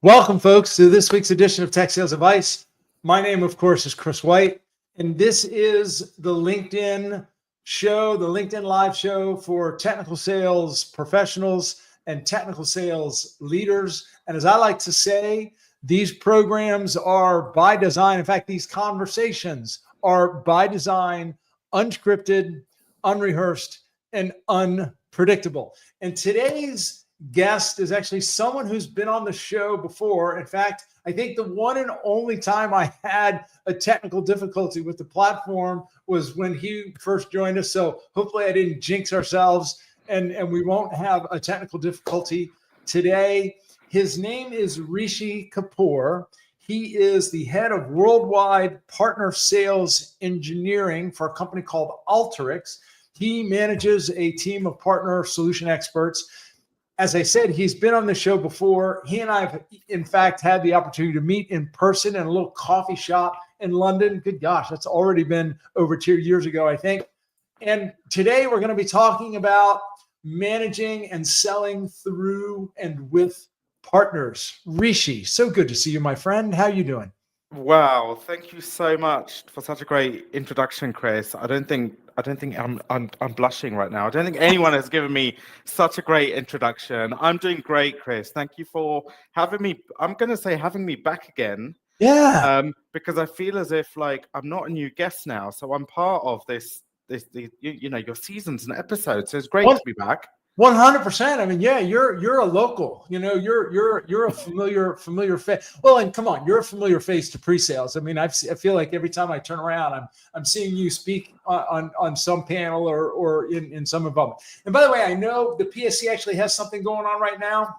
Welcome, folks, to this week's edition of Tech Sales Advice. My name, of course, is Chris White, and this is the LinkedIn show, the LinkedIn live show for technical sales professionals and technical sales leaders. And as I like to say, these programs are by design. In fact, these conversations are by design, unscripted, unrehearsed, and unpredictable. And today's guest is actually someone who's been on the show before. In fact, I think the one and only time I had a technical difficulty with the platform was when he first joined us. So hopefully I didn't jinx ourselves and we won't have a technical difficulty today. His name is Rishi Kapoor. He is the head of worldwide partner sales engineering for a company called Alteryx. He manages a team of partner solution experts. As I said, he's been on the show before. He and I have, in fact, had the opportunity to meet in person in a little coffee shop in London. Good gosh, that's already been over 2 years ago, I think. And today we're going to be talking about managing and selling through and with partners. Rishi, so good to see you, my friend. How are you doing? Wow, thank you so much for such a great introduction, Chris. I don't think I'm blushing right now. I don't think anyone has given me such a great introduction. I'm doing great, Chris. Thank you for having me. I'm going to say having me back again. Yeah. Because I feel as if like I'm not a new guest now, so I'm part of your seasons and episodes. So it's great to be back. 100%. I mean, yeah, you're a local. You know, you're a familiar face. Well, and come on, you're a familiar face to pre-sales. I mean, I feel like every time I turn around, I'm seeing you speak on some panel or in some involvement. And by the way, I know the PSC actually has something going on right now.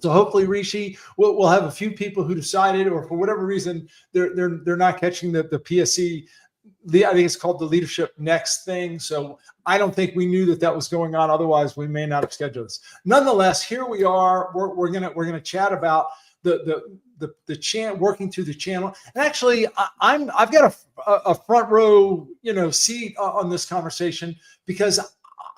So hopefully, Rishi, we'll have a few people who decided, or for whatever reason, they're not catching the PSC. I think it's called the Leadership Next thing. So I don't think we knew that was going on. Otherwise, we may not have scheduled this. Nonetheless, here we are. We're gonna chat about the channel, working through the channel. And actually, I've got a front row seat on this conversation, because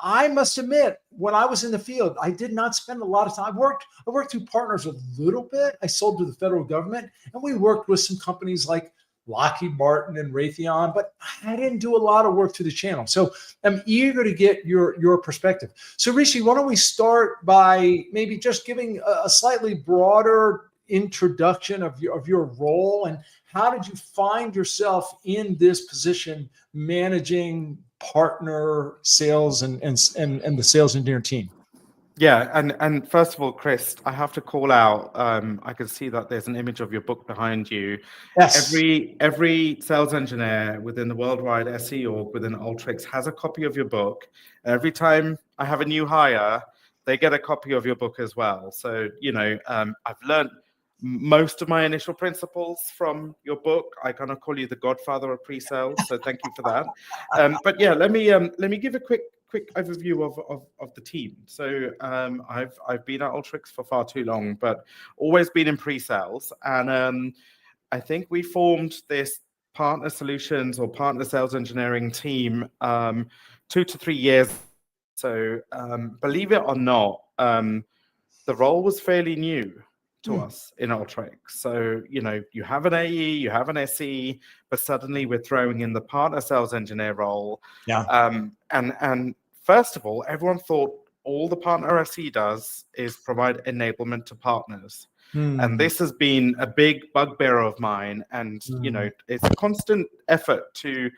I must admit, when I was in the field, I did not spend a lot of time. I worked through partners a little bit. I sold to the federal government, and we worked with some companies like Lockheed Martin and Raytheon, but I didn't do a lot of work through the channel. So I'm eager to get your perspective. So Rishi, why don't we start by maybe just giving a slightly broader introduction of your role, and how did you find yourself in this position managing partner sales and the sales engineer team? Yeah, and first of all, Chris, I have to call out. I can see that there's an image of your book behind you. Yes. Every sales engineer within the worldwide SE org within Alteryx has a copy of your book. Every time I have a new hire, they get a copy of your book as well. So I've learned most of my initial principles from your book. I kind of call you the godfather of pre-sales, so thank you for that. But yeah, let me give a quick overview of the team. So I've been at Alteryx for far too long, but always been in pre-sales. And I think we formed this partner solutions or partner sales engineering team 2 to 3 years. So believe it or not, the role was fairly new to us in Alteryx. So, you have an AE, you have an SE, but suddenly we're throwing in the partner sales engineer role. Yeah. And first of all, everyone thought all the partner SE does is provide enablement to partners. And this has been a big bugbear of mine. And, it's a constant effort to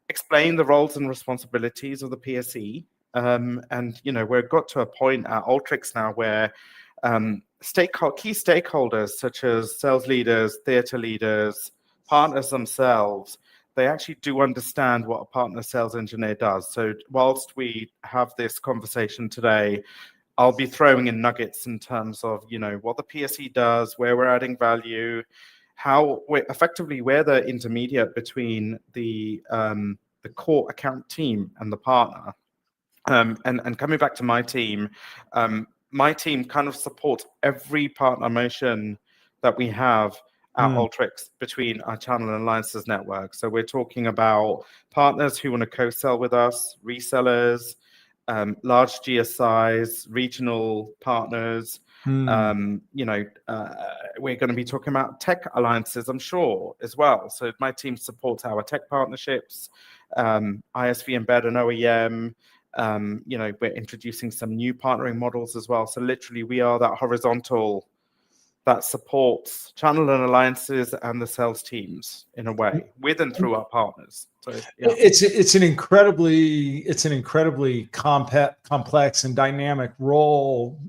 explain the roles and responsibilities of the PSE. And, we've got to a point at Alteryx now where key stakeholders such as sales leaders, theater leaders, partners themselves, they actually do understand what a partner sales engineer does. So whilst we have this conversation today, I'll be throwing in nuggets in terms of, what the PSE does, where we're adding value, how we're the intermediate between the core account team and the partner. And coming back to my team kind of supports every partner motion that we have at Alteryx between our channel and alliances network. So we're talking about partners who want to co-sell with us, resellers, large GSIs, regional partners, we're going to be talking about tech alliances, I'm sure, as well. So my team supports our tech partnerships, ISV embed and OEM. We're introducing some new partnering models as well. So literally, we are that horizontal that supports channel and alliances and the sales teams in a way, with and through our partners. So yeah. It's an incredibly complex and dynamic role,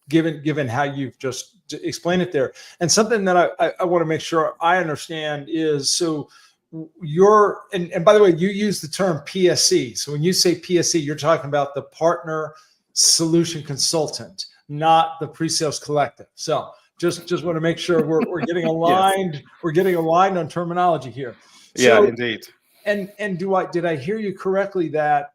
given how you've just explained it there. And something that I want to make sure I understand is, so and by the way, you use the term PSC. So when you say PSC, you're talking about the partner solution consultant, not the pre-sales collective. So just want to make sure we're getting aligned. Yes. We're getting aligned on terminology here. So, yeah, indeed. And did I hear you correctly that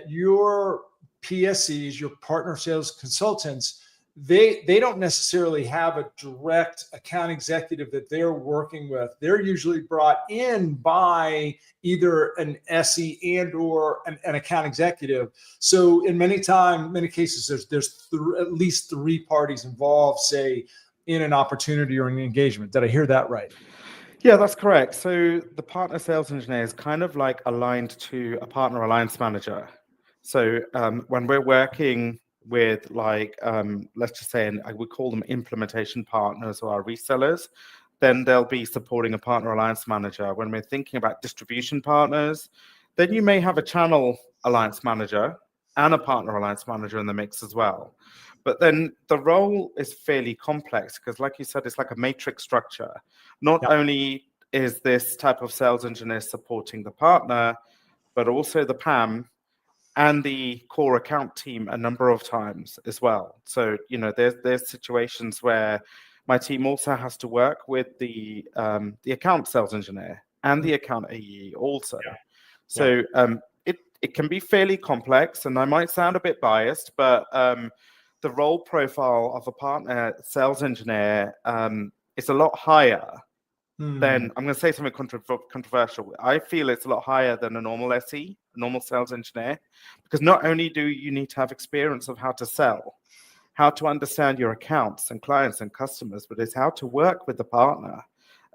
your PSCs, your partner sales consultants, they don't necessarily have a direct account executive that they're working with. They're usually brought in by either an SE and or an account executive. So in many cases, there's at least 3 parties involved, say, in an opportunity or an engagement. Did I hear that right? Yeah, that's correct. So the partner sales engineer is kind of like aligned to a partner alliance manager. So when we're working with let's just say, I would call them implementation partners or our resellers, then they'll be supporting a partner alliance manager. When we're thinking about distribution partners, then you may have a channel alliance manager and a partner alliance manager in the mix as well. But then the role is fairly complex because, like you said, it's like a matrix structure. Not only is this type of sales engineer supporting the partner, but also the PAM and the core account team a number of times as well. So, there's situations where my team also has to work with the account sales engineer and the account AE also. Yeah. So it can be fairly complex, and I might sound a bit biased, but the role profile of a partner sales engineer is a lot higher than, I'm going to say something controversial. I feel it's a lot higher than a normal SE, a normal sales engineer, because not only do you need to have experience of how to sell, how to understand your accounts and clients and customers, but it's how to work with the partner.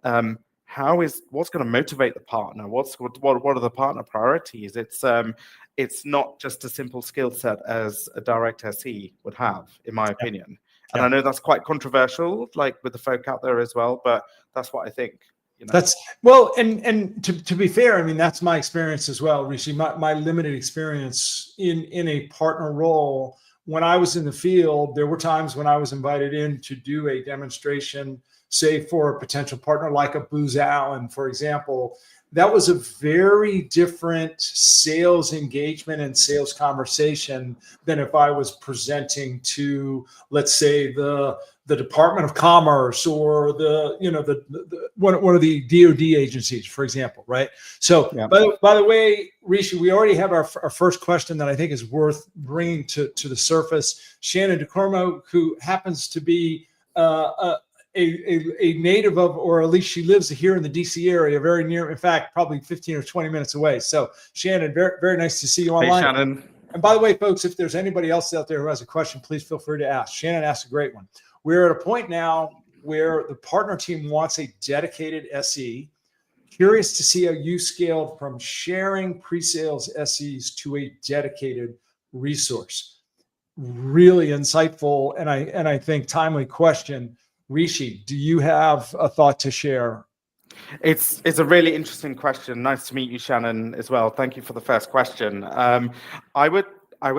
What's going to motivate the partner? What are the partner priorities? It's not just a simple skill set as a direct SE would have, in my opinion. And I know that's quite controversial, like with the folk out there as well, but that's what I think. That's well, and to be fair, I mean, that's my experience as well, Rishi. My limited experience in a partner role. When I was in the field, there were times when I was invited in to do a demonstration, say for a potential partner like a Booz Allen, for example. That was a very different sales engagement and sales conversation than if I was presenting to, let's say, the Department of Commerce or one of the DoD agencies, for example, right? So, by the way, Rishi, we already have our first question that I think is worth bringing to the surface. Shannon DeCormo, who happens to be a native of, or at least she lives here in the DC area, very near, in fact, probably 15 or 20 minutes away. So Shannon, very, very nice to see you online. Hey, Shannon. And by the way, folks, if there's anybody else out there who has a question, please feel free to ask. Shannon asked a great one. We're at a point now where the partner team wants a dedicated SE. Curious to see how you scaled from sharing pre-sales SEs to a dedicated resource. Really insightful and I think timely question. Rishi, do you have a thought to share? It's a really interesting question. Nice to meet you, Shannon, as well. Thank you for the first question. I would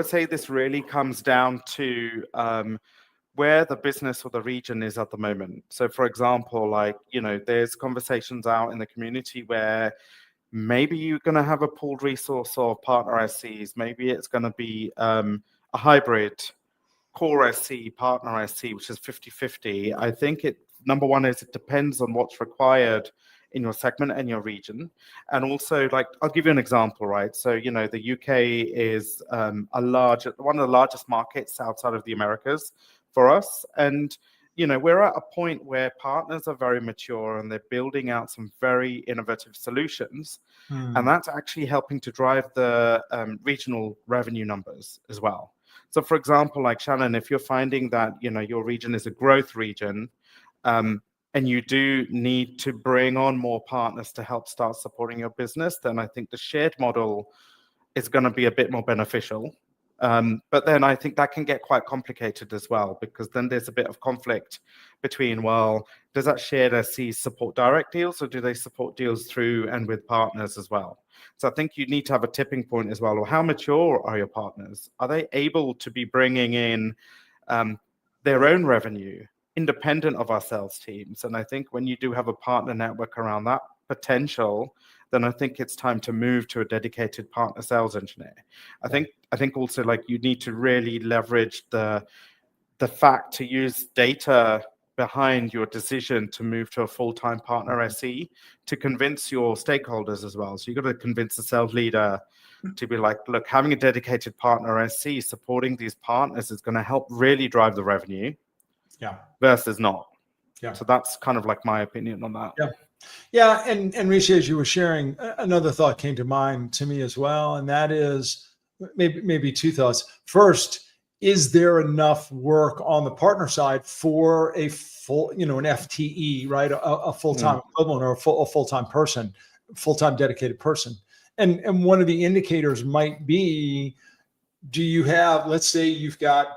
say this really comes down to where the business or the region is at the moment. So, for example, there's conversations out in the community where maybe you're going to have a pooled resource of partner SCs. Maybe it's going to be a hybrid core SC, partner SC, which is 50-50. I think number one is it depends on what's required in your segment and your region. And also, I'll give you an example, right? So, the UK is one of the largest markets outside of the Americas for us. And, we're at a point where partners are very mature and they're building out some very innovative solutions. And that's actually helping to drive the regional revenue numbers as well. So, for example, like Shannon, if you're finding that, your region is a growth region, and you do need to bring on more partners to help start supporting your business, then I think the shared model is going to be a bit more beneficial. But then I think that can get quite complicated as well, because then there's a bit of conflict between, well, does that shared SC support direct deals, or do they support deals through and with partners as well? So I think you need to have a tipping point as well. Or how mature are your partners? Are they able to be bringing in their own revenue independent of our sales teams? And I think when you do have a partner network around that potential, then I think it's time to move to a dedicated partner sales engineer. I think also, like, you need to really leverage the fact to use data behind your decision to move to a full-time partner SE to convince your stakeholders as well. So you've got to convince the sales leader to be like, look, having a dedicated partner SE supporting these partners is going to help really drive the revenue versus not. So that's kind of like my opinion on that. Yeah, and Rishi, as you were sharing, another thought came to mind to me as well, and that is maybe two thoughts. First, is there enough work on the partner side for a full, an FTE, right, a full-time equivalent, or a full-time person, full-time dedicated person? And one of the indicators might be, do you have, let's say you've got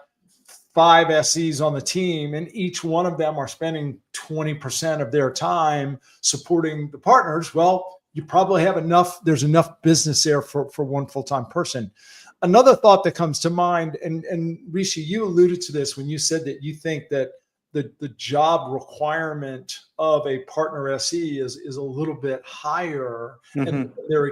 5 SEs on the team, and each one of them are spending 20% of their time supporting the partners. Well, you probably have enough. There's enough business there for one full-time person. Another thought that comes to mind, and Rishi, you alluded to this when you said that you think that the job requirement of a partner SE is a little bit higher, and they're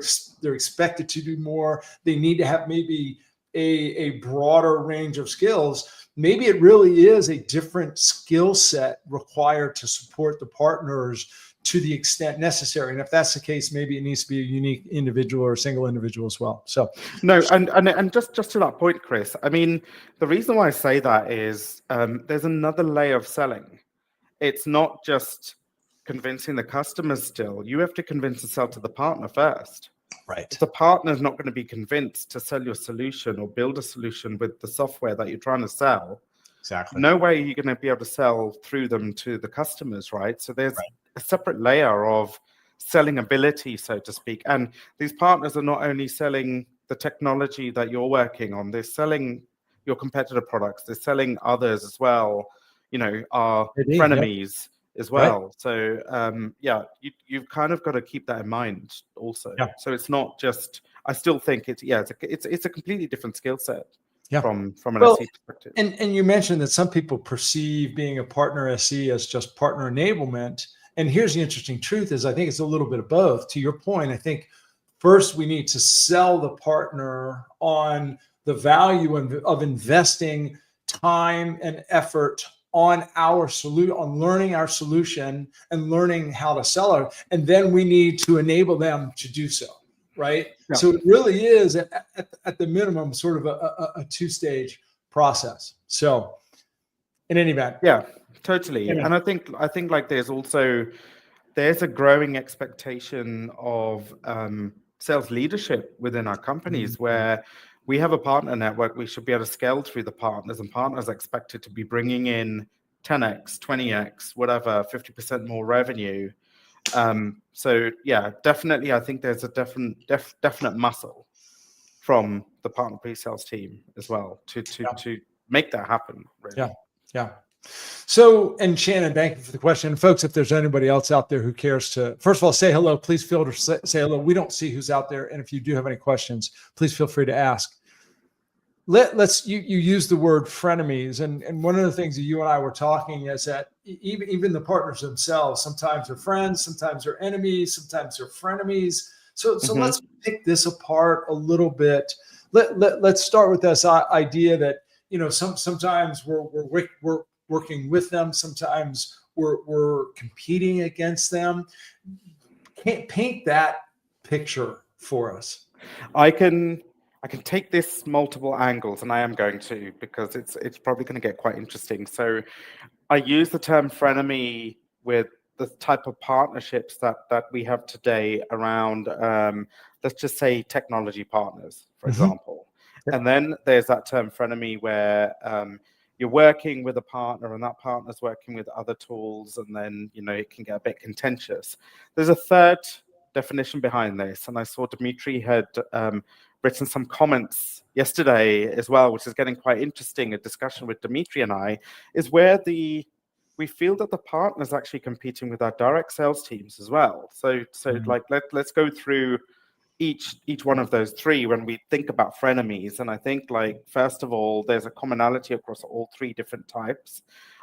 expected to do more. They need to have maybe a broader range of skills. Maybe it really is a different skill set required to support the partners to the extent necessary. And if that's the case, maybe it needs to be a unique individual or a single individual as well. So no, and just to that point, Chris, I mean, the reason why I say that is there's another layer of selling. It's not just convincing the customers still. You have to convince and sell to the partner first. Right. If the partner is not going to be convinced to sell your solution or build a solution with the software that you're trying to sell, no way you're going to be able to sell through them to the customers, right? So there's a separate layer of selling ability, so to speak. And these partners are not only selling the technology that you're working on, they're selling your competitor products, they're selling others as well, our frenemies as well. Right. So you've kind of got to keep that in mind also. So it's not just, I still think it's a completely different skill set from an SE perspective. And you mentioned that some people perceive being a partner SE as just partner enablement. And here's the interesting truth is I think it's a little bit of both. To your point, I think first we need to sell the partner on the value of investing time and effort on our solution, on learning our solution and learning how to sell it. And then we need to enable them to do so, right? So it really is at the minimum sort of a two-stage process. So in any event. Yeah, totally. And I think like there's a growing expectation of sales leadership within our companies where we have a partner network. We should be able to scale through the partners, and partners are expected to be bringing in 10x, 20x, whatever, 50% more revenue. So yeah, definitely, I think there's a definite muscle from the partner pre-sales team as well to make that happen. Really. Yeah. So, and Shannon, thank you for the question. Folks, if there's anybody else out there who cares to, first of all, say hello, please feel to say hello. We don't see who's out there. And if you do have any questions, please feel free to ask. You use the word frenemies. And one of the things that you and I were talking is that even the partners themselves, sometimes they're friends, sometimes they're enemies, sometimes they're frenemies. So let's pick this apart a little bit. Let's start with this idea that, sometimes we're working with them. Sometimes we're competing against them. Can't paint that picture for us. I can take this multiple angles, and I am going to, because it's probably going to get quite interesting. So I use the term frenemy with the type of partnerships that we have today around, let's just say, technology partners, for example. And then there's that term frenemy where you're working with a partner and that partner's working with other tools, and then, it can get a bit contentious. There's a third definition behind this, and I saw Dimitri had written some comments yesterday as well, which is getting quite interesting. A discussion with Dimitri and I is where we feel that the partner is actually competing with our direct sales teams as well. So like let's go through each one of those three when we think about frenemies. And I think, like, first of all, there's a commonality across all three different types.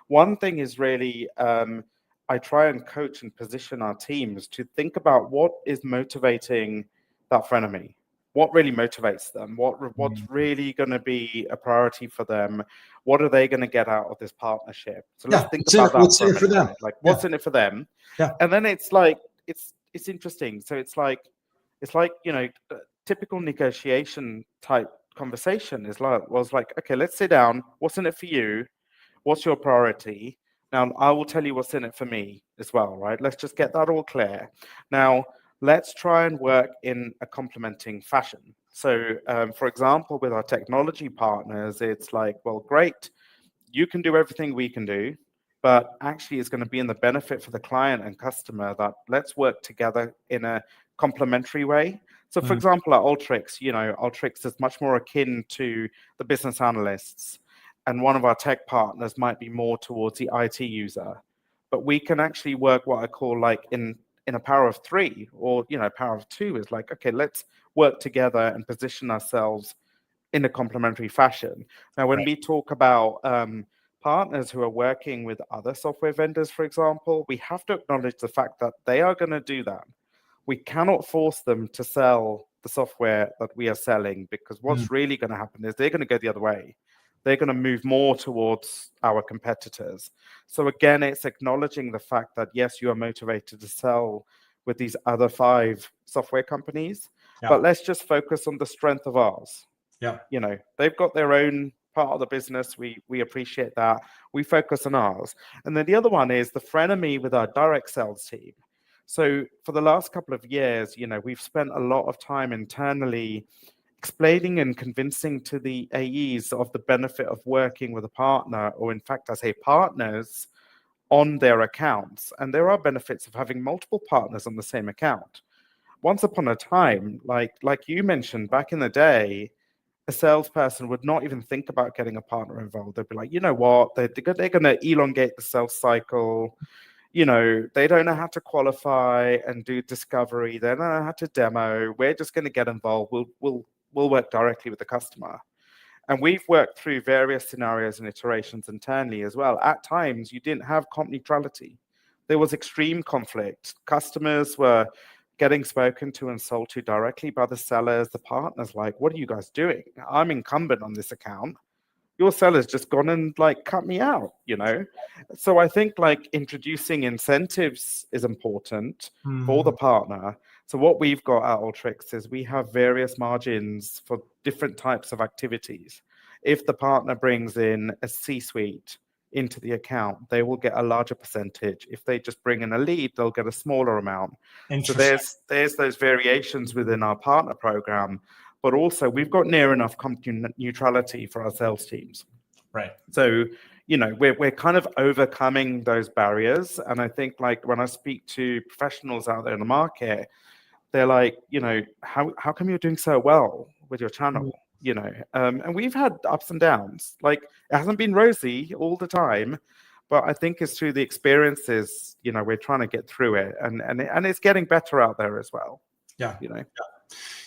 One thing is really I try and coach and position our teams to think about what is motivating that frenemy. What really motivates them? What's really going to be a priority for them? What are they going to get out of this partnership? So let's think about that what's for a in it for minute, them? right? Like, what's in it for them? Yeah. And then it's like it's interesting. So it's like typical negotiation type conversation was like, okay, let's sit down. What's in it for you? What's your priority? Now, I will tell you what's in it for me as well, right? Let's just get that all clear. Now, let's try and work in a complementing fashion. So, for example, with our technology partners, it's like, well, great, you can do everything we can do, but actually it's going to be in the benefit for the client and customer that let's work together in a complementary way. So, for example, at Alteryx, Alteryx is much more akin to the business analysts, and one of our tech partners might be more towards the IT user. But we can actually work what I call like in a power of three, or power of two, is like, okay, let's work together and position ourselves in a complementary fashion. Now, when we talk about partners who are working with other software vendors, for example, we have to acknowledge the fact that they are going to do that. We cannot force them to sell the software that we are selling, because what's really going to happen is they're going to go the other way. They're going to move more towards our competitors. So again, it's acknowledging the fact that, yes, you are motivated to sell with these other 5 software companies, but let's just focus on the strength of ours. Yeah. They've got their own part of the business. We appreciate that. We focus on ours. And then the other one is the frenemy with our direct sales team. So for the last couple of years, we've spent a lot of time internally explaining and convincing to the AEs of the benefit of working with a partner, or in fact, I say partners, on their accounts. And there are benefits of having multiple partners on the same account. Once upon a time, like you mentioned, back in the day, a salesperson would not even think about getting a partner involved. They'd be like, you know what, they're going to elongate the sales cycle. They don't know how to qualify and do discovery. They don't know how to demo. We're just going to get involved. We'll work directly with the customer. And we've worked through various scenarios and iterations internally as well. At times, you didn't have comp neutrality. There was extreme conflict. Customers were getting spoken to and sold to directly by the sellers. The partners like, what are you guys doing? I'm incumbent on this account. Your seller's just gone and cut me out, So I think introducing incentives is important for the partner. So what we've got at Alteryx is we have various margins for different types of activities. If the partner brings in a C-suite into the account, they will get a larger percentage. If they just bring in a lead, they'll get a smaller amount. So there's those variations within our partner program, but also we've got near enough comp neutrality for our sales teams. Right. So, we're kind of overcoming those barriers. And I think when I speak to professionals out there in the market, they're like, how come you're doing so well with your channel? And we've had ups and downs. It hasn't been rosy all the time, but I think it's through the experiences, we're trying to get through it, and it's getting better out there as well. Yeah.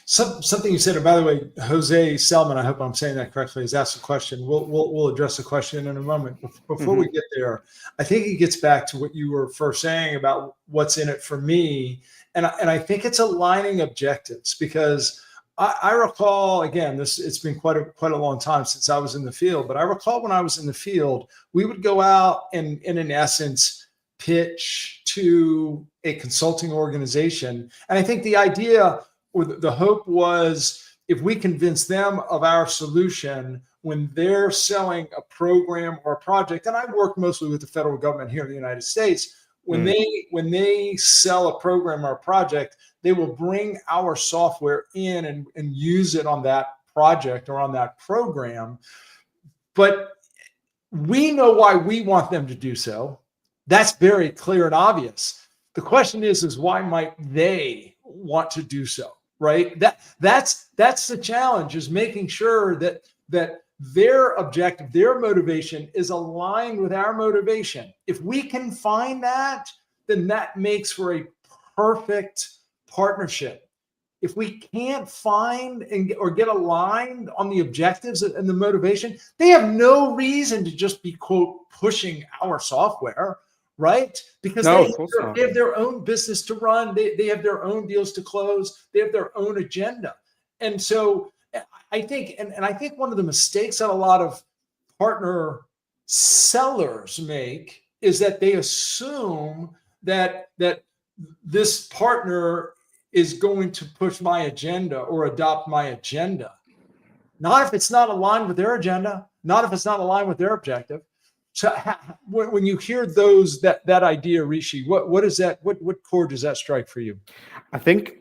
Something you said, and by the way, Jose Selman, I hope I'm saying that correctly, has asked a question. We'll address the question in a moment. Before we get there, I think it gets back to what you were first saying about what's in it for me. And I think it's aligning objectives, because I recall, again, it's been quite a long time since I was in the field, but I recall when I was in the field, we would go out and in essence pitch to a consulting organization. And I think the idea or the hope was, if we convince them of our solution when they're selling a program or a project, and I work mostly with the federal government here in the United States, when they sell a program or a project, they will bring our software in and use it on that project or on that program. But We know why we want them to do so. That's very clear and obvious. The question is why might they want to do so, right? That's the challenge, is making sure that their objective, their motivation is aligned with our motivation. If we can find that, then that makes for a perfect partnership. If we can't find or get aligned on the objectives and the motivation, they have no reason to just be, quote, pushing our software, right? Because No, of course not. they have their own business to run. They have their own deals to close. They have their own agenda. And so I think, and I think one of the mistakes that a lot of partner sellers make is that they assume that this partner is going to push my agenda or adopt my agenda. Not if it's not aligned with their agenda, not if it's not aligned with their objective. So when you hear that idea, Rishi, what is that? What chord does that strike for you? I think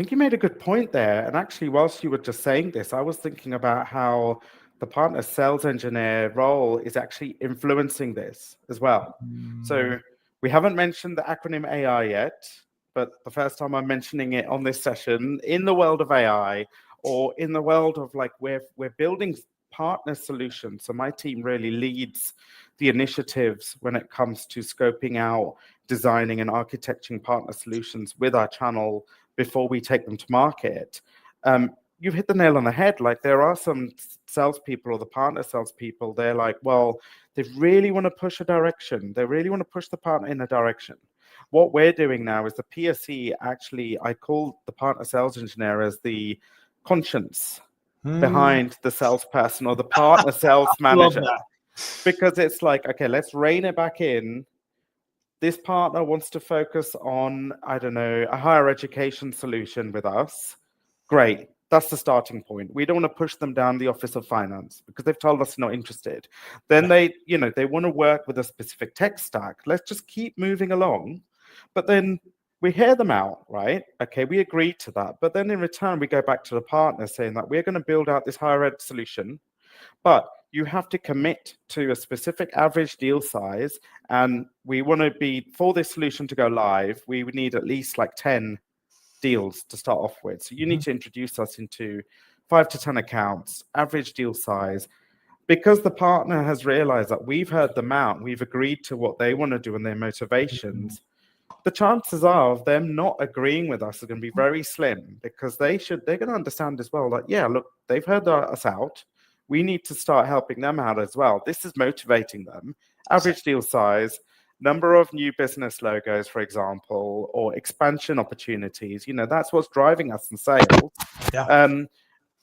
you made a good point there. And actually, whilst you were just saying this, I was thinking about how the partner sales engineer role is actually influencing this as well. So we haven't mentioned the acronym AI yet, but the first time I'm mentioning it on this session, in the world of AI, or in the world of like we're building partner solutions. So my team really leads the initiatives when it comes to scoping out, designing and architecting partner solutions with our channel before we take them to market. You've hit the nail on the head. Like, there are some salespeople or the partner salespeople, they're like, well, they really want to push a direction. They really want to push the partner in a direction. What we're doing now is the PSE, actually, I call the partner sales engineer as the conscience behind the salesperson or the partner sales manager. Because it's like, okay, let's rein it back in. This partner wants to focus on, I don't know, a higher education solution with us. Great. That's the starting point. We don't want to push them down the Office of Finance because they've told us they're not interested. Then they want to work with a specific tech stack. Let's just keep moving along. But then we hear them out, right? Okay, we agree to that. But then in return, we go back to the partner saying that we're going to build out this higher ed solution, but you have to commit to a specific average deal size. And we want to be, for this solution to go live, we would need at least like 10 deals to start off with. So you need to introduce us into 5 to 10 accounts, average deal size, because the partner has realized that we've heard them out, we've agreed to what they want to do and their motivations. The chances are of them not agreeing with us are going to be very slim, because they're going to understand as well that, yeah, look, they've heard us out. We need to start helping them out as well. This is motivating them. Average deal size, number of new business logos, for example, or expansion opportunities. That's what's driving us in sales. Yeah.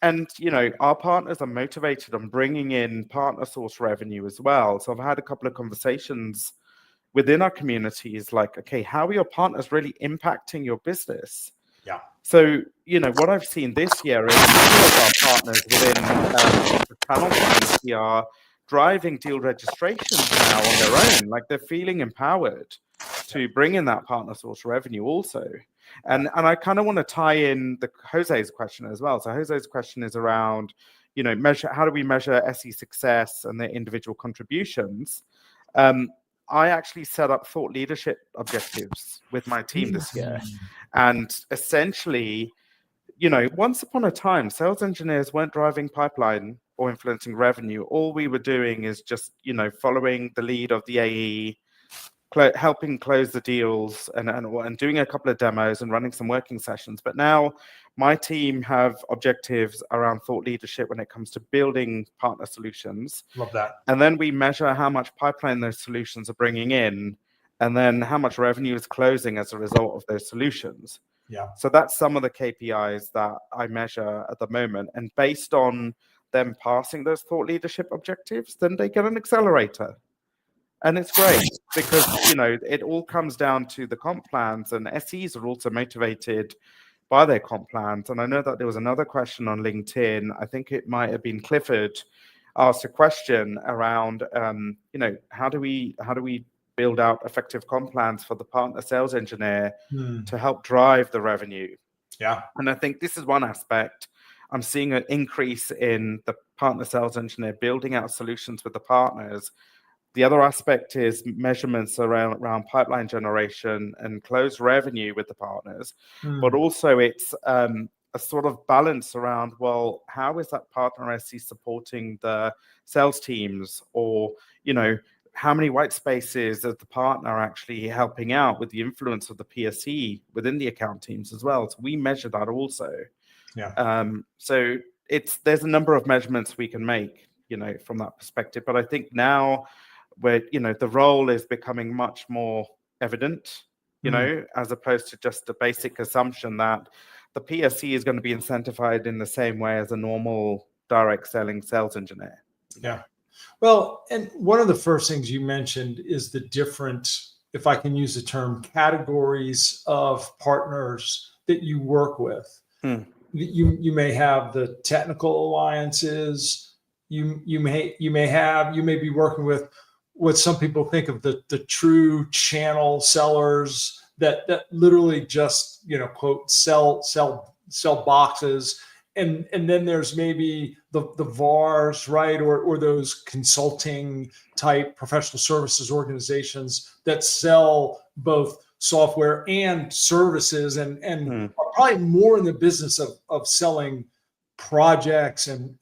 And, our partners are motivated on bringing in partner source revenue as well. So I've had a couple of conversations within our communities like, okay, how are your partners really impacting your business? Yeah. So, what I've seen this year is many of our partners within the channel community are driving deal registrations now on their own. Like, they're feeling empowered to bring in that partner source revenue also. And I kind of want to tie in Jose's question as well. So Jose's question is around, how do we measure SE success and their individual contributions? I actually set up thought leadership objectives with my team this year. And essentially, once upon a time, sales engineers weren't driving pipeline or influencing revenue. All we were doing is just, following the lead of the AE, helping close the deals and doing a couple of demos and running some working sessions. But now my team have objectives around thought leadership when it comes to building partner solutions. Love that. And then we measure how much pipeline those solutions are bringing in, and then how much revenue is closing as a result of those solutions. Yeah. So that's some of the KPIs that I measure at the moment. And based on them passing those thought leadership objectives, then they get an accelerator. And it's great because, it all comes down to the comp plans, and SEs are also motivated by their comp plans. And I know that there was another question on LinkedIn. I think it might have been Clifford asked a question around, how do we build out effective comp plans for the partner sales engineer to help drive the revenue? Yeah. And I think this is one aspect. I'm seeing an increase in the partner sales engineer building out solutions with the partners The other aspect is measurements around pipeline generation and closed revenue with the partners, but also it's a sort of balance around, well, how is that partner SE supporting the sales teams, or, how many white spaces is the partner actually helping out with the influence of the PSE within the account teams as well. So we measure that also. Yeah. So there's a number of measurements we can make, from that perspective. But I think now where, the role is becoming much more evident, as opposed to just a basic assumption that the PSE is going to be incentivized in the same way as a normal direct selling sales engineer. Yeah. Well, and one of the first things you mentioned is the different, if I can use the term, categories of partners that you work with. You may have the technical alliances. You may be working with what some people think of the true channel sellers that literally just, quote, sell boxes. And then there's maybe the VARs, right? Or those consulting type professional services organizations that sell both software and services and are probably more in the business of selling projects and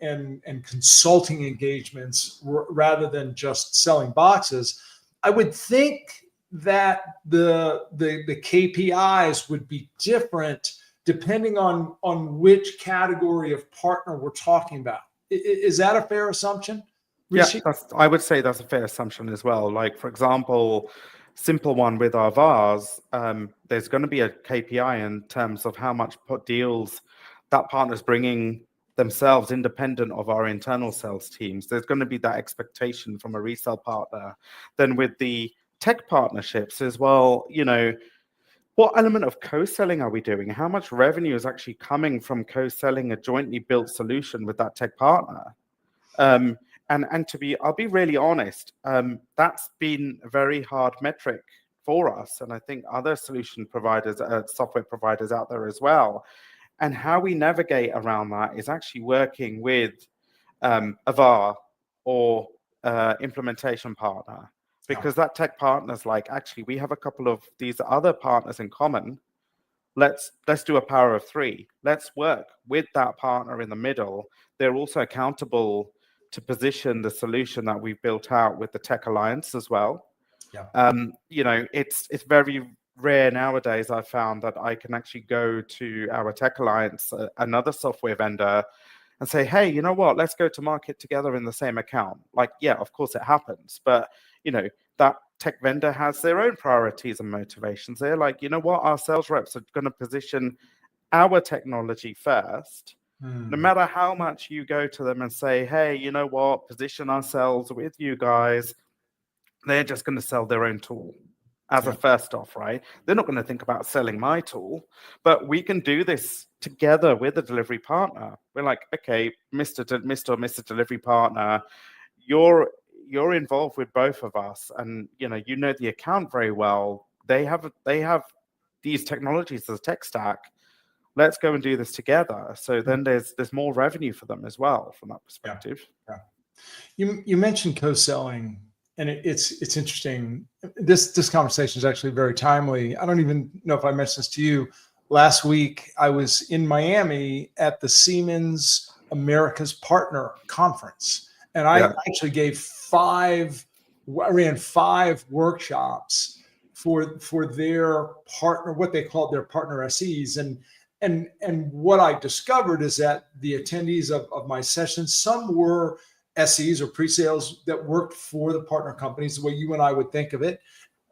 consulting engagements rather than just selling boxes. I would think that the KPIs would be different depending on which category of partner we're talking about. Is that a fair assumption, Rishi? Yeah, I would say that's a fair assumption as well. Like, for example, simple one with our VARs, there's going to be a KPI in terms of how much deals that partner's bringing themselves independent of our internal sales teams. There's going to be that expectation from a resale partner. Then with the tech partnerships as well, what element of co-selling are we doing? How much revenue is actually coming from co-selling a jointly built solution with that tech partner? And I'll be really honest, that's been a very hard metric for us. And I think other solution providers, software providers out there as well. And how we navigate around that is actually working with a VAR or implementation partner. Because that tech partner's like, actually, we have a couple of these other partners in common. Let's do a power of three. Let's work with that partner in the middle. They're also accountable to position the solution that we've built out with the tech alliance as well. Yeah. It's very rare nowadays. I found that I can actually go to our tech alliance, another software vendor, and say, hey, you know what? Let's go to market together in the same account. Like, yeah, of course it happens, but that tech vendor has their own priorities and motivations. They're like, you know what? Our sales reps are going to position our technology first. No matter how much you go to them and say, hey, you know what? Position ourselves with you guys. They're just going to sell their own tool as a first off, right? They're not going to think about selling my tool, but we can do this together with a delivery partner. We're like, okay, Mr. or Mr. Delivery Partner, you're involved with both of us, and you know the account very well. They have these technologies as a tech stack. Let's go and do this together. So then there's more revenue for them as well from that perspective. Yeah. You mentioned co-selling, and it's interesting. This conversation is actually very timely. I don't even know if I mentioned this to you. Last week, I was in Miami at the Siemens America's Partner Conference. And I actually ran 5 workshops for their partner, what they called their partner SEs. And what I discovered is that the attendees of my sessions, some were SEs or pre-sales that worked for the partner companies, the way you and I would think of it.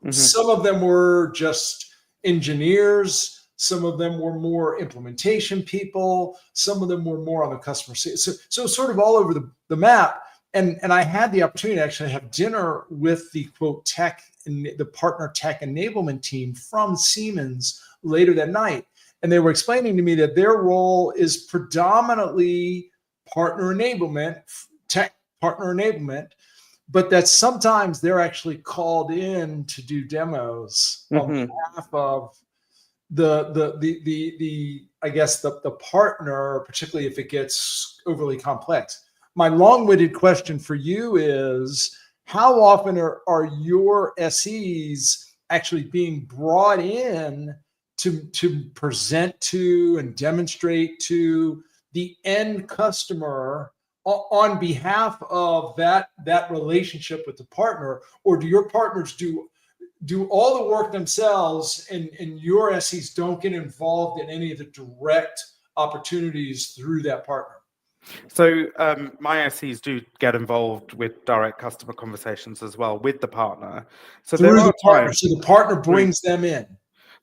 Some of them were just engineers. Some of them were more implementation people. Some of them were more on the customer side. So sort of all over the map. And I had the opportunity to actually have dinner with the quote tech and the partner tech enablement team from Siemens later that night. And they were explaining to me that their role is predominantly partner enablement, tech partner enablement, but that sometimes they're actually called in to do demos on behalf of the I guess the partner, particularly if it gets overly complex. My long-winded question for you is, how often are your SEs actually being brought in to present to and demonstrate to the end customer on behalf of that relationship with the partner? Or do your partners do all the work themselves, and your SEs don't get involved in any of the direct opportunities through that partner? So my SEs do get involved with direct customer conversations as well with the partner. So Through there are the partner. times So the partner brings them in.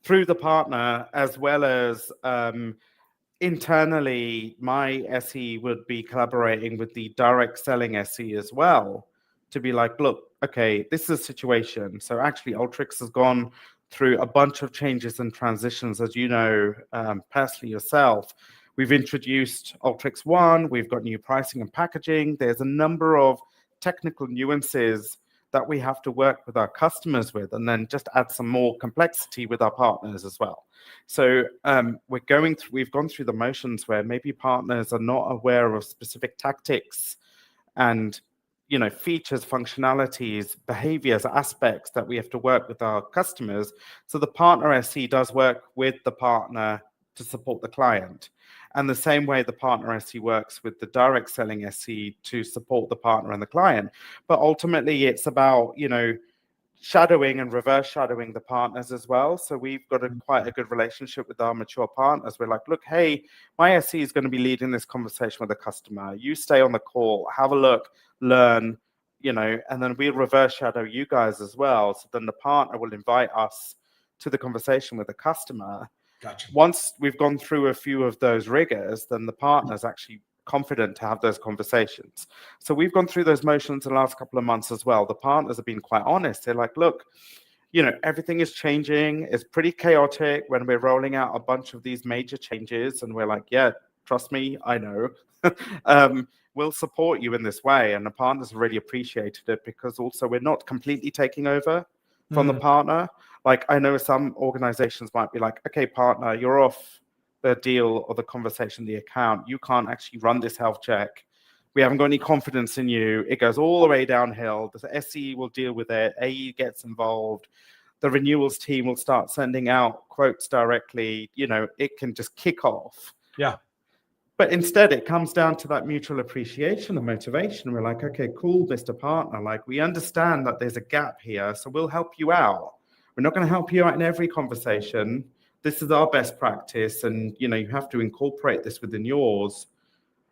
through the partner, as well as internally, my SE would be collaborating with the direct selling SE as well to be like, look, okay, this is a situation. So actually, Alteryx has gone through a bunch of changes and transitions, as you know, personally yourself. We've introduced Alteryx One. We've got new pricing and packaging. There's a number of technical nuances that we have to work with our customers with, and then just add some more complexity with our partners as well. So we've gone through the motions where maybe partners are not aware of specific tactics and features, functionalities, behaviors, aspects that we have to work with our customers. So the partner SE does work with the partner to support the client. And the same way the partner SE works with the direct selling SE to support the partner and the client. But ultimately, it's about, shadowing and reverse shadowing the partners as well. So we've got quite a good relationship with our mature partners. We're like, look, hey, my SE is going to be leading this conversation with the customer. You stay on the call, have a look, learn, and then we'll reverse shadow you guys as well. So then the partner will invite us to the conversation with the customer. Gotcha. Once we've gone through a few of those rigors, then the partner's actually confident to have those conversations. So we've gone through those motions in the last couple of months as well. The partners have been quite honest. They're like, look, everything is changing. It's pretty chaotic when we're rolling out a bunch of these major changes. And we're like, yeah, trust me, I know. We'll support you in this way. And the partners really appreciated it, because also we're not completely taking over from the partner. Like, I know some organizations might be like, okay, partner, you're off the deal or the conversation, the account. You can't actually run this health check. We haven't got any confidence in you. It goes all the way downhill. The SE will deal with it. AE gets involved. The renewals team will start sending out quotes directly. It can just kick off. Yeah. But instead, it comes down to that mutual appreciation and motivation. We're like, okay, cool, Mr. Partner. Like, we understand that there's a gap here, so we'll help you out. We're not going to help you out in every conversation. This is our best practice, and you have to incorporate this within yours.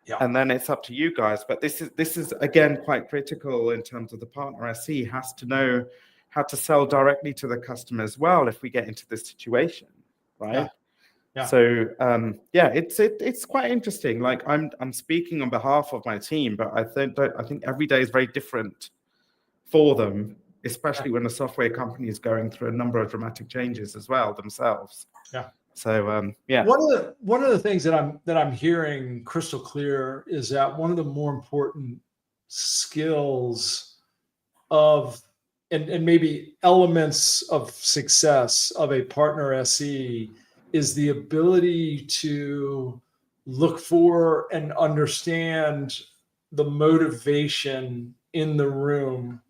Yeah. And then it's up to you guys. But this is again quite critical in terms of the partner SE has to know how to sell directly to the customer as well if we get into this situation, right? Yeah. Yeah. So it's quite interesting. Like, I'm speaking on behalf of my team, but I think every day is very different for them, especially when a software company is going through a number of dramatic changes as well themselves. Yeah. So yeah. One of the things that I'm hearing crystal clear is that one of the more important skills of and maybe elements of success of a partner SE is the ability to look for and understand the motivation in the room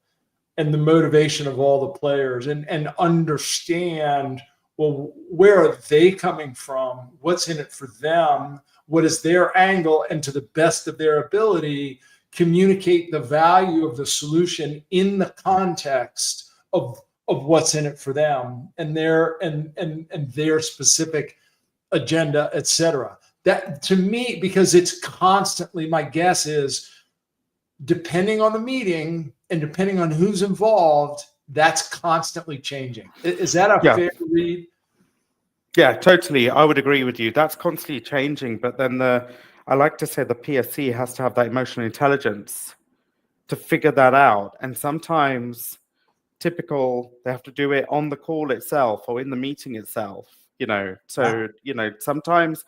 and the motivation of all the players, and understand, well, where are they coming from? What's in it for them? What is their angle? And to the best of their ability, communicate the value of the solution in the context of what's in it for them and their specific agenda, etc. That, to me, because it's constantly, my guess is, depending on the meeting and depending on who's involved, that's constantly changing. Is that a fair read? Yeah, totally. I would agree with you. That's constantly changing. But then I like to say the PSC has to have that emotional intelligence to figure that out. And sometimes they have to do it on the call itself or in the meeting itself, So, sometimes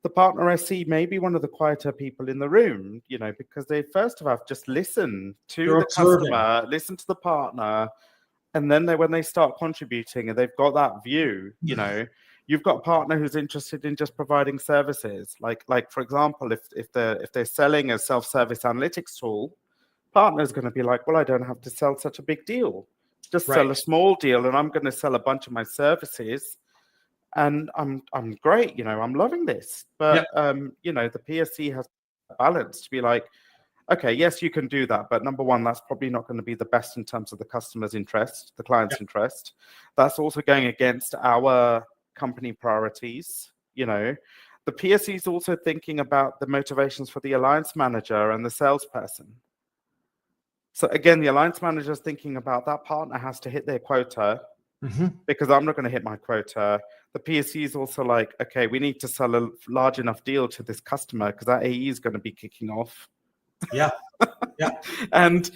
the partner SE may be one of the quieter people in the room, because they first of all just listen to the customer, listen to the partner, and then when they start contributing and they've got that view, you've got a partner who's interested in just providing services. Like for example, if they're selling a self-service analytics tool, partner is going to be like, well, I don't have to sell such a big deal. Just sell a small deal, and I'm going to sell a bunch of my services, and I'm great. I'm loving this. But the PSC has a balance to be like, okay, yes, you can do that, but number one, that's probably not going to be the best in terms of the customer's interest, the client's interest. That's also going against our company priorities. The PSC is also thinking about the motivations for the alliance manager and the salesperson. So again, the alliance manager is thinking about that partner has to hit their quota because I'm not going to hit my quota. The PSC is also like, okay, we need to sell a large enough deal to this customer because that AE is going to be kicking off. Yeah. And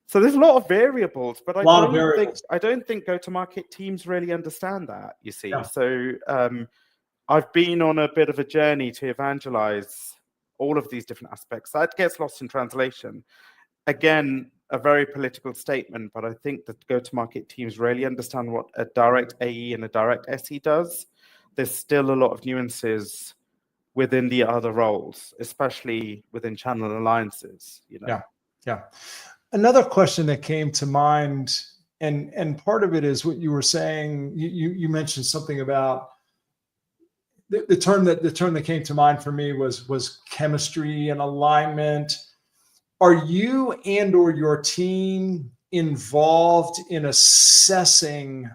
so there's a lot of variables, but I don't think go-to-market teams really understand that, you see. So I've been on a bit of a journey to evangelize all of these different aspects. That gets lost in translation. Again, a very political statement, but I think that go-to-market teams really understand what a direct AE and a direct SE does. There's still a lot of nuances within the other roles, especially within channel alliances. Yeah. Another question that came to mind, and part of it is what you were saying. You mentioned something about the term that came to mind for me was chemistry and alignment. Are you and or your team involved in assessing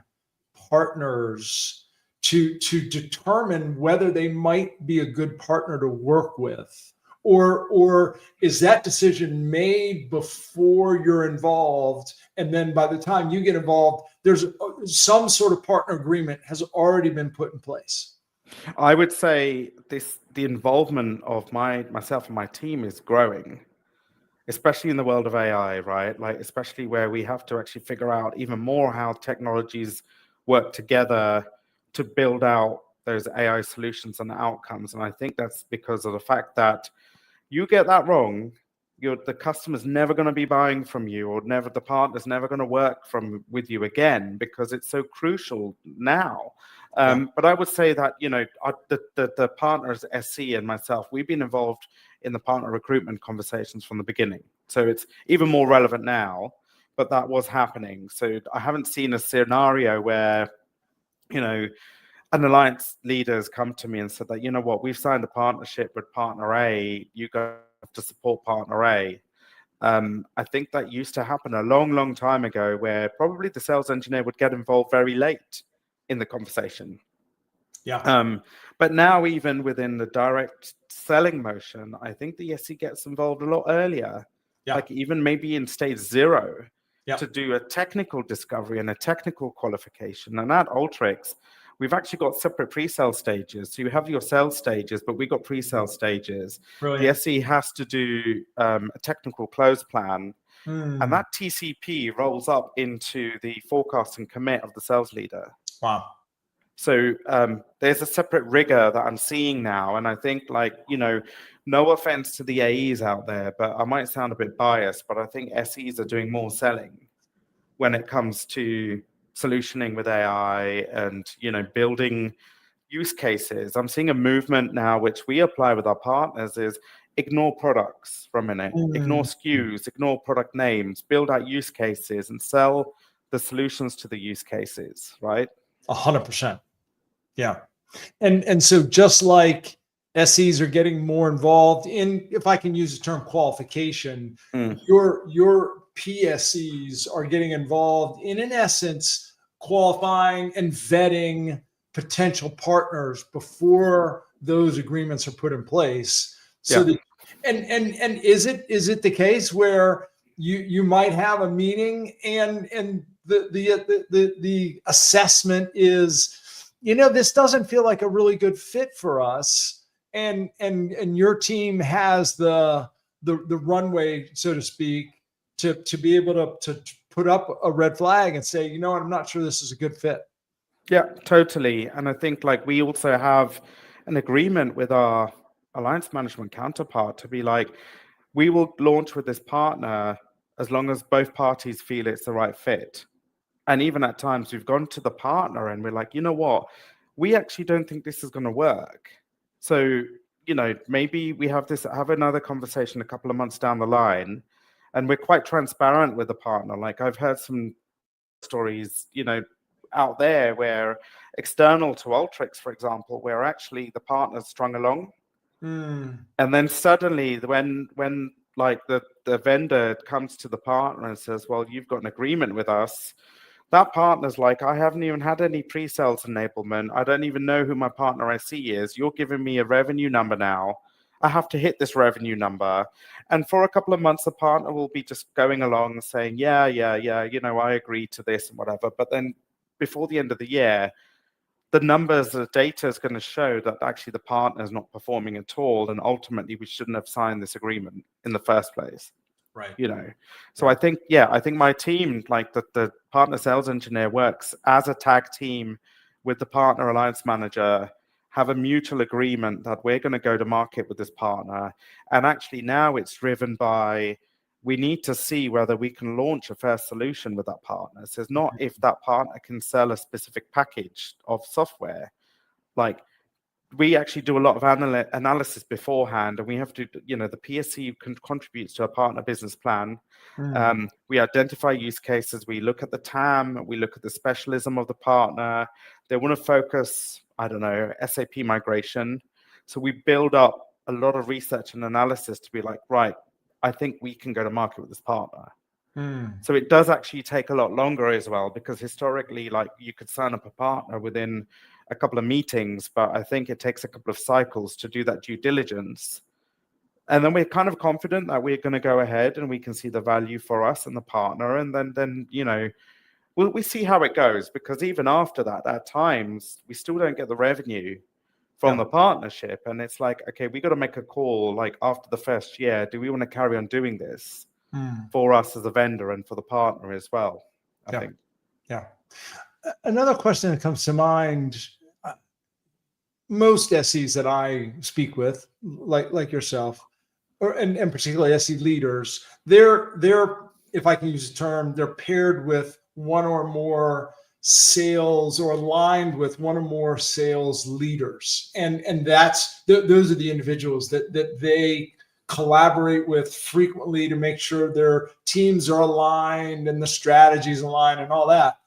partners to determine whether they might be a good partner to work with? Or is that decision made before you're involved, and then by the time you get involved, there's some sort of partner agreement has already been put in place? I would say the involvement of myself and my team is growing, especially in the world of AI, right? Like, especially where we have to actually figure out even more how technologies work together to build out those AI solutions and outcomes. And I think that's because of the fact that you get that wrong, the customer's never going to be buying from you, or the partner's never going to work with you again, because it's so crucial now. But I would say that, the partners, SC and myself, we've been involved in the partner recruitment conversations from the beginning. So it's even more relevant now, but that was happening. So I haven't seen a scenario where, an alliance leaders come to me and said that, we've signed a partnership with partner A, you guys have to support partner A. I think that used to happen a long, long time ago, where probably the sales engineer would get involved very late in the conversation. But now, even within the direct selling motion, I think the SE gets involved a lot earlier, like even maybe in stage 0, to do a technical discovery and a technical qualification. And at Alteryx, we've actually got separate pre-sale stages. So you have your sales stages, but we got pre-sale stages. The SE has to do a technical close plan, and that TCP rolls up into the forecast and commit of the sales leader. Wow. So there's a separate rigor that I'm seeing now. And I think, no offense to the AEs out there, but I might sound a bit biased, but I think SEs are doing more selling when it comes to solutioning with AI and, building use cases. I'm seeing a movement now, which we apply with our partners, is ignore products for a minute, ignore SKUs, ignore product names, build out use cases and sell the solutions to the use cases, right? 100%. Yeah. And so just like SEs are getting more involved in, if I can use the term qualification, your PSCs are getting involved in essence, qualifying and vetting potential partners before those agreements are put in place. So and is it the case where you might have a meeting and the assessment is, this doesn't feel like a really good fit for us, and your team has the runway, so to speak, to be able to put up a red flag and say, I'm not sure this is a good fit. Yeah, totally. And I think we also have an agreement with our alliance management counterpart to be like, we will launch with this partner as long as both parties feel it's the right fit. And even at times we've gone to the partner and we're like, what, we actually don't think this is going to work. So, maybe we have another conversation a couple of months down the line, and we're quite transparent with the partner. Like I've heard some stories, out there where external to Alteryx, for example, where actually the partner's strung along. And then suddenly when like the vendor comes to the partner and says, well, you've got an agreement with us, that partner's like, I haven't even had any pre-sales enablement. I don't even know who my partner SE is. You're giving me a revenue number now. I have to hit this revenue number. And for a couple of months, the partner will be just going along and saying, yeah, I agree to this and whatever. But then before the end of the year, the numbers, the data is going to show that actually the partner is not performing at all. And ultimately, we shouldn't have signed this agreement in the first place. Right. So I think my team, like the partner sales engineer, works as a tag team with the partner alliance manager, have a mutual agreement that we're going to go to market with this partner. And actually now it's driven by, we need to see whether we can launch a first solution with that partner. So it's not if that partner can sell a specific package of software. Like, we actually do a lot of analysis beforehand, and we have to, the PSC contributes to a partner business plan. We identify use cases, we look at the TAM, we look at the specialism of the partner. They want to focus, SAP migration. So we build up a lot of research and analysis to be like, right, I think we can go to market with this partner. So it does actually take a lot longer as well, because historically, like, you could sign up a partner within a couple of meetings, but I think it takes a couple of cycles to do that due diligence. And then we're kind of confident that we're going to go ahead and we can see the value for us and the partner. And then we see how it goes, because even after that, at times, we still don't get the revenue from the partnership. And it's like, okay, we got to make a call, like, after the first year, do we want to carry on doing this for us as a vendor and for the partner as well, I think. Yeah. Another question that comes to mind, most SEs that I speak with, like yourself, and particularly SE leaders, they're, if I can use the term, they're paired with one or more sales, or aligned with one or more sales leaders, and those are the individuals that they collaborate with frequently to make sure their teams are aligned and the strategies aligned and all that.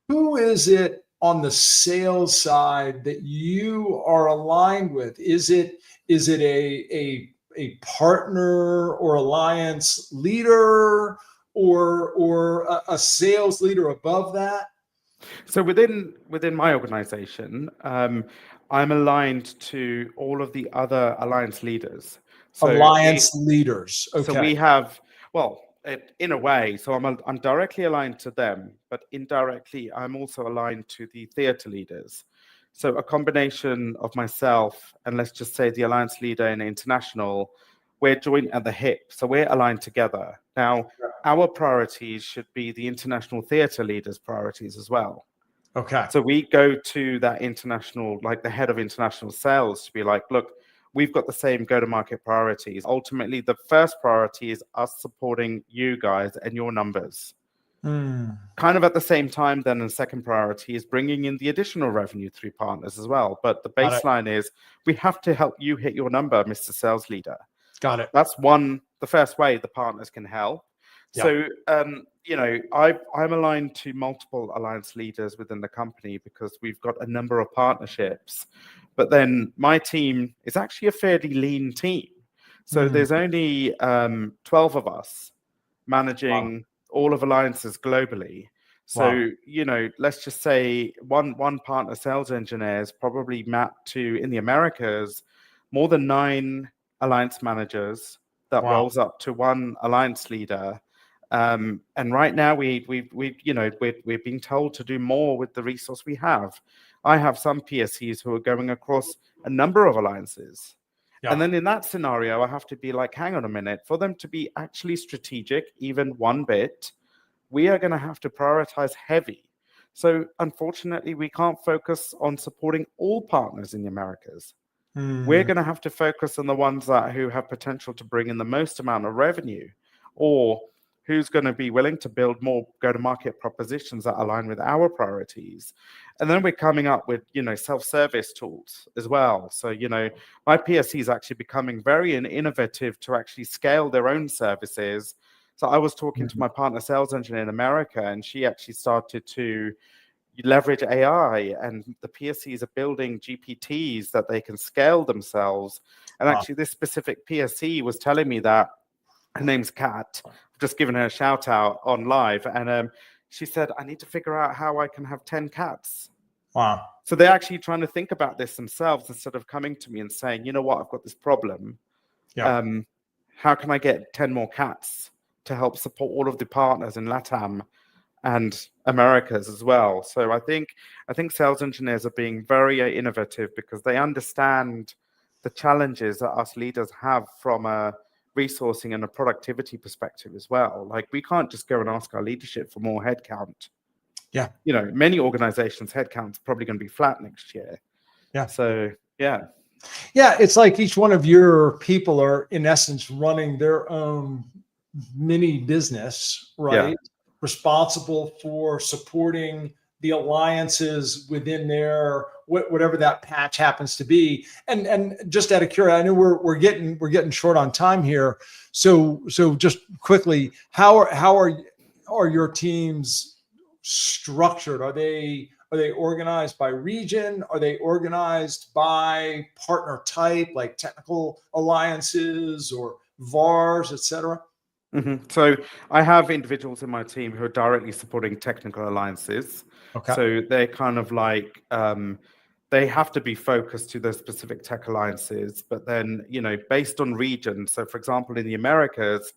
Who is it on the sales side that you are aligned with? Is it a partner or alliance leader, or a sales leader above that? So within my organization, I'm aligned to all of the other alliance leaders. So Alliance leaders. Okay. So we have, in a way, so I'm directly aligned to them, but indirectly, I'm also aligned to the theater leaders. So a combination of myself and, let's just say, the alliance leader in international, we're joined at the hip. So we're aligned together. Now, our priorities should be the international theater leaders' priorities as well. Okay. So we go to that international, like the head of international sales, to be like, look, we've got the same go-to-market priorities. Ultimately, the first priority is us supporting you guys and your numbers. Kind of at the same time, then the second priority is bringing in the additional revenue through partners as well. But the baseline is, we have to help you hit your number, Mr. Sales Leader. Got it. That's the first way the partners can help. So, I'm aligned to multiple alliance leaders within the company because we've got a number of partnerships. But then my team is actually a fairly lean team. So there's only 12 of us managing all of alliances globally. So, let's just say one partner sales engineer is probably mapped to, in the Americas, more than 9 alliance managers that rolls up to one alliance leader. And right now we're being told to do more with the resource we have. I have some PSCs who are going across a number of alliances. And then in that scenario, I have to be like, hang on a minute, for them to be actually strategic, even one bit, we are going to have to prioritize heavy. So unfortunately, we can't focus on supporting all partners in the Americas. We're going to have to focus on the ones who have potential to bring in the most amount of revenue, or who's going to be willing to build more go-to-market propositions that align with our priorities. And then we're coming up with, self-service tools as well. So, my PSC is actually becoming very innovative to actually scale their own services. So I was talking to my partner sales engineer in America, and she actually started to leverage AI, and the PSCs are building GPTs that they can scale themselves. And actually, this specific PSC was telling me that her name's Kat. I've just given her a shout out on live, and she said, I need to figure out how I can have 10 cats. Wow. So they're actually trying to think about this themselves instead of coming to me and saying, you know what, I've got this problem. Yeah. How can I get 10 more cats to help support all of the partners in LATAM and Americas as well? So I think sales engineers are being very innovative because they understand the challenges that us leaders have from a resourcing and a productivity perspective as well. Like, we can't just go and ask our leadership for more headcount. Yeah. Many organizations' headcount's probably going to be flat next year. Yeah. So, yeah. Yeah. It's like each one of your people are, in essence, running their own mini business, right? Yeah. Responsible for supporting the alliances within their whatever that patch happens to be. And just out of curiosity, I know we're getting short on time here. So just quickly, how are your teams structured? Are they organized by region? Are they organized by partner type, like technical alliances or VARs, et cetera? Mm-hmm. So I have individuals in my team who are directly supporting technical alliances. Okay. So they're kind of like, they have to be focused to those specific tech alliances, but then, based on region. So for example, in the Americas,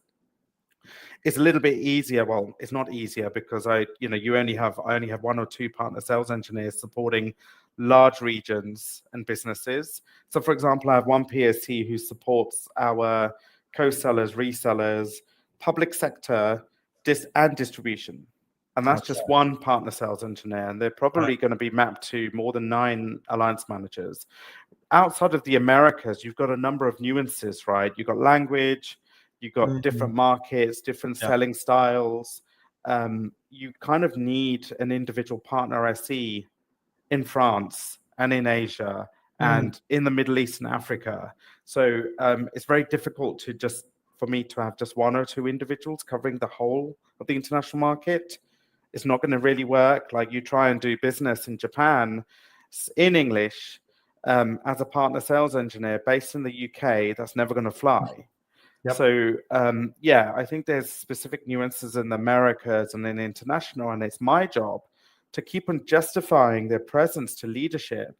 it's a little bit easier. Well, it's not easier because I only have one or two partner sales engineers supporting large regions and businesses. So for example, I have one PSC who supports our co-sellers, resellers, public sector, and distribution. And that's just one partner sales engineer. And they're probably going to be mapped to more than 9 alliance managers. Outside of the Americas, you've got a number of nuances, right? You've got language, you've got different markets, different selling styles. You kind of need an individual partner SE in France and in Asia and in the Middle East and Africa. So it's very difficult for me to have just 1 or 2 individuals covering the whole of the international market. It's not going to really work. Like, you try and do business in Japan in English as a partner sales engineer based in the UK, that's never going to fly. Yep. So, I think there's specific nuances in the Americas and in international, and it's my job to keep on justifying their presence to leadership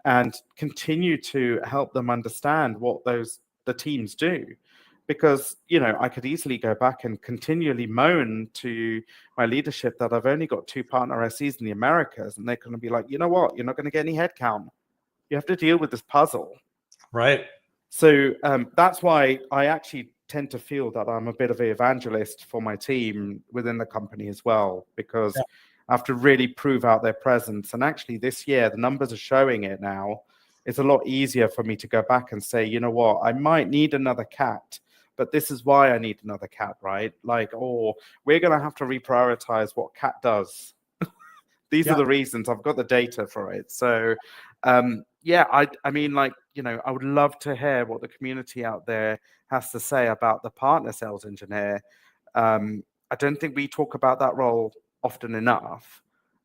and continue to help them understand what the teams do. Because, I could easily go back and continually moan to my leadership that I've only got 2 partner SEs in the Americas, and they're going to be like, you know what, you're not going to get any headcount. You have to deal with this puzzle. Right. So that's why I actually tend to feel that I'm a bit of an evangelist for my team within the company as well, because I have to really prove out their presence. And actually this year, the numbers are showing it now. It's a lot easier for me to go back and say, you know what, I might need another cat, but this is why I need another cat, right? Like, or we're going to have to reprioritize what cat does. These are the reasons. I've got the data for it. So, I mean, like, I would love to hear what the community out there has to say about the partner sales engineer. I don't think we talk about that role often enough.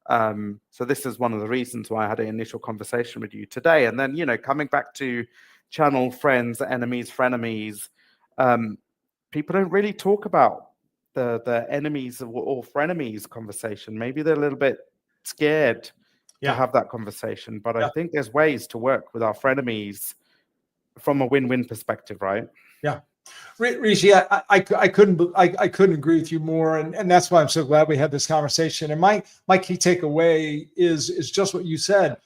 So this is one of the reasons why I had an initial conversation with you today. And then, coming back to channel, friends, enemies, frenemies, people don't really talk about the enemies or frenemies conversation. Maybe they're a little bit scared to have that conversation, but I think there's ways to work with our frenemies from a win-win perspective, right? Yeah. Rishi, I couldn't agree with you more, and that's why I'm so glad we had this conversation. And my key takeaway is just what you said.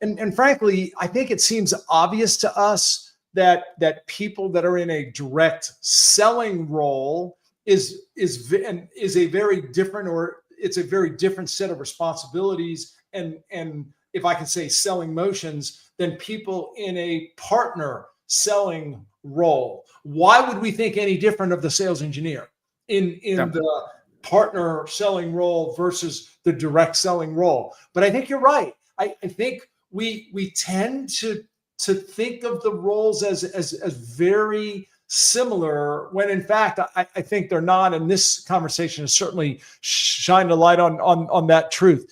And frankly, I think it seems obvious to us that people that are in a direct selling role is a very different, or it's a very different set of responsibilities and if I can say selling motions than people in a partner selling role. Why would we think any different of the sales engineer in the partner selling role versus the direct selling role. But I think you're right. I think we tend to think of the roles as very similar when in fact I think they're not. And this conversation has certainly shined a light on that truth.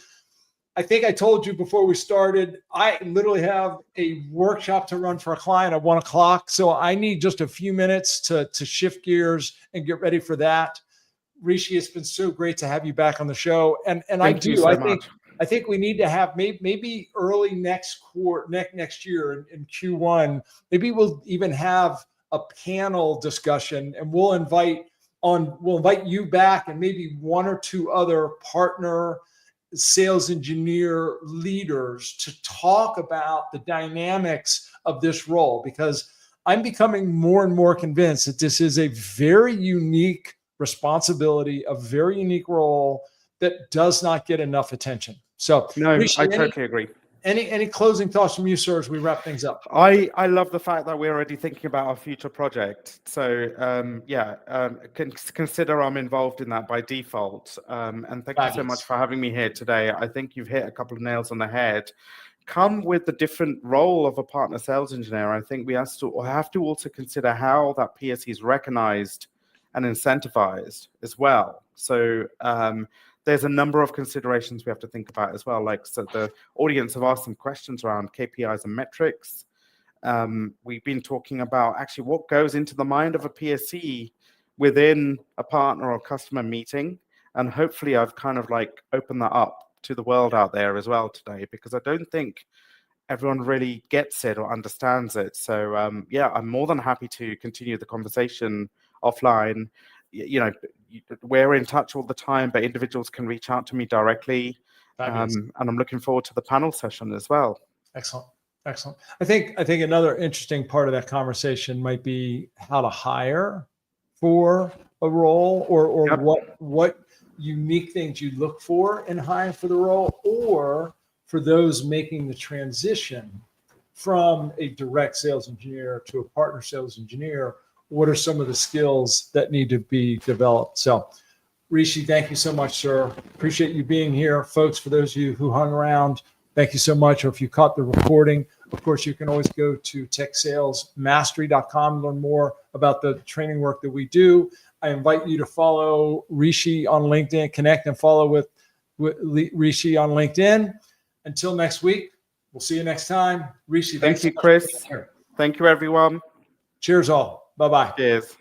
I think I told you before we started, I literally have a workshop to run for a client at 1 o'clock. So I need just a few minutes to shift gears and get ready for that. Rishi, it's been so great to have you back on the show. And Thank you so much. I think we need to have maybe early next year in Q1, maybe we'll even have a panel discussion, and we'll invite you back and maybe one or two other partner sales engineer leaders to talk about the dynamics of this role, because I'm becoming more and more convinced that this is a very unique responsibility, a very unique role that does not get enough attention. So no, Rishi, I totally agree. Any closing thoughts from you, sir, as we wrap things up? I love the fact that we're already thinking about our future project. So consider I'm involved in that by default. And thank you so much for having me here today. I think you've hit a couple of nails on the head. Come with the different role of a partner sales engineer. I think we have to also consider how that PSE is recognized and incentivized as well. So there's a number of considerations we have to think about as well. Like, so the audience have asked some questions around KPIs and metrics. We've been talking about actually what goes into the mind of a PSE within a partner or customer meeting. And hopefully I've kind of like opened that up to the world out there as well today, because I don't think everyone really gets it or understands it. So I'm more than happy to continue the conversation offline. You know, we're in touch all the time, but individuals can reach out to me directly. And I'm looking forward to the panel session as well. Excellent. I think another interesting part of that conversation might be how to hire for a role, or Yep. what unique things you look for in hiring for the role, or for those making the transition from a direct sales engineer to a partner sales engineer. What are some of the skills that need to be developed? So, Rishi, thank you so much, sir. Appreciate you being here. Folks, for those of you who hung around, thank you so much. Or if you caught the recording, of course, you can always go to techsalesmastery.com to learn more about the training work that we do. I invite you to follow Rishi on LinkedIn, connect and follow with Rishi on LinkedIn. Until next week, we'll see you next time. Rishi, thank you, Chris. Thank you, everyone. Cheers all. Bye-bye. Cheers.